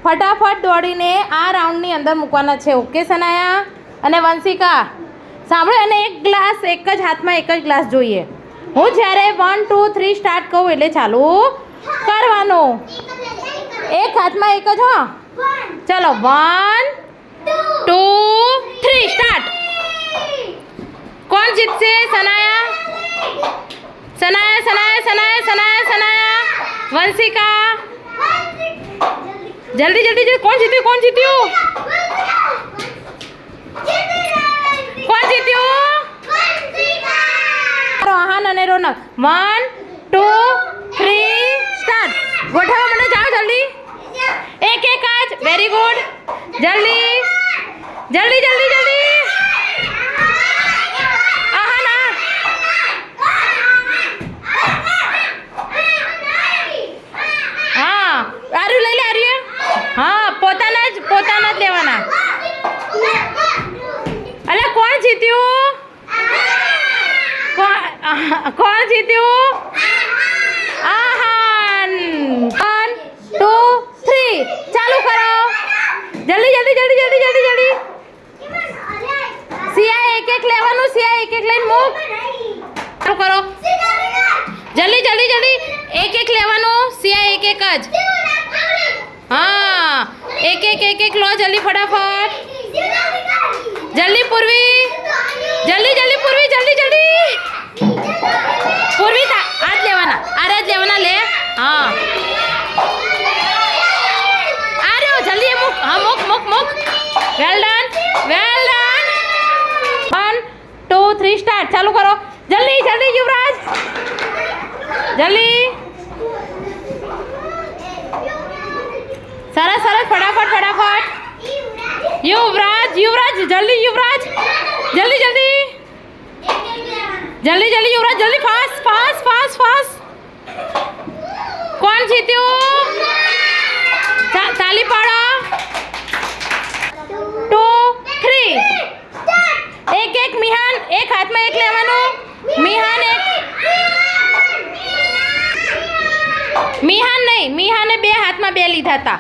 ફટાફટ દોડીને આ રાઉન્ડની અંદર મૂકવાના છે. ઓકે સનાયા અને વંશિકા સાંભળો, અને એક ગ્લાસ એક જ હાથમાં એક જ ગ્લાસ જોઈએ. હું જ્યારે 1 2 3 સ્ટાર્ટ કહું એટલે ચાલુ કરવાનું. એક હાથમાં એક જ. હા ચલો 1 2 3 સ્ટાર્ટ. કોણ જીતશે? સનાયા સનાયા સનાયા સનાયા સનાયા સનાયા વંશિકા જલ્દી જલ્દી જલ્દી. કોણ જીત્યું? કોણ જીત્યું? કોણ જીત્યું? આહાન અને રોનક. 1 2 3 સ્ટાર્ટ. ગોઠવવા માટે જાઓ જલ્દી. એક એક જ. Very good. જલ્દી જલ્દી જલ્દી જલ્દી. આહાન હા આર્યુ લઈ લે. આર્યુ હા પોતાના જ લેવાના. અલે કોણ જીત્યું? કોણ જીત્યું? આહાન. 1 2 3 ચાલુ કરો. જલ્દી જલ્દી જલ્દી જલ્દી જલ્દી જલ્દી. સિયા એક એક લેવાનું. સિયા એક એક લઈને મૂક. ચાલુ કરો. જલ્દી જલ્દી જલ્દી. એક એક લેવાનું. સિયા એક એક જ. હા એક એક લો. જલ્દી ફટાફટ. જલ્દી પૂર્વી. જલ્દી જલ્દી પૂર્વી. જલ્દી જલ્દી પૂર્વી. આ જ લેવાના. આ જ લેવાના. લે હા આ રહ્યો. જલ્દી એ મૂક. હા મૂક મૂક મૂક. Well done well done. 1 2 3 start. ચાલુ કરો. જલ્દી જલ્દી યુવરાજ જલ્દી. સરસ સરસ. ફટાફટ ફટાફટ. યુવરાજ યુવરાજ જલ્દી. યુવરાજ જલ્દી જલ્દી જલ્દી જલ્દી. યુવરાજ જલ્દી. Fast fast fast fast. કોણ જીત્યું? તાલી પાડો. 2 3 એક એક. મિહાન એક હાથમાં એક લેવાનું. મિહાન એક. મિહાન નહીં. મિહાને બે હાથમાં બે લીધા હતા.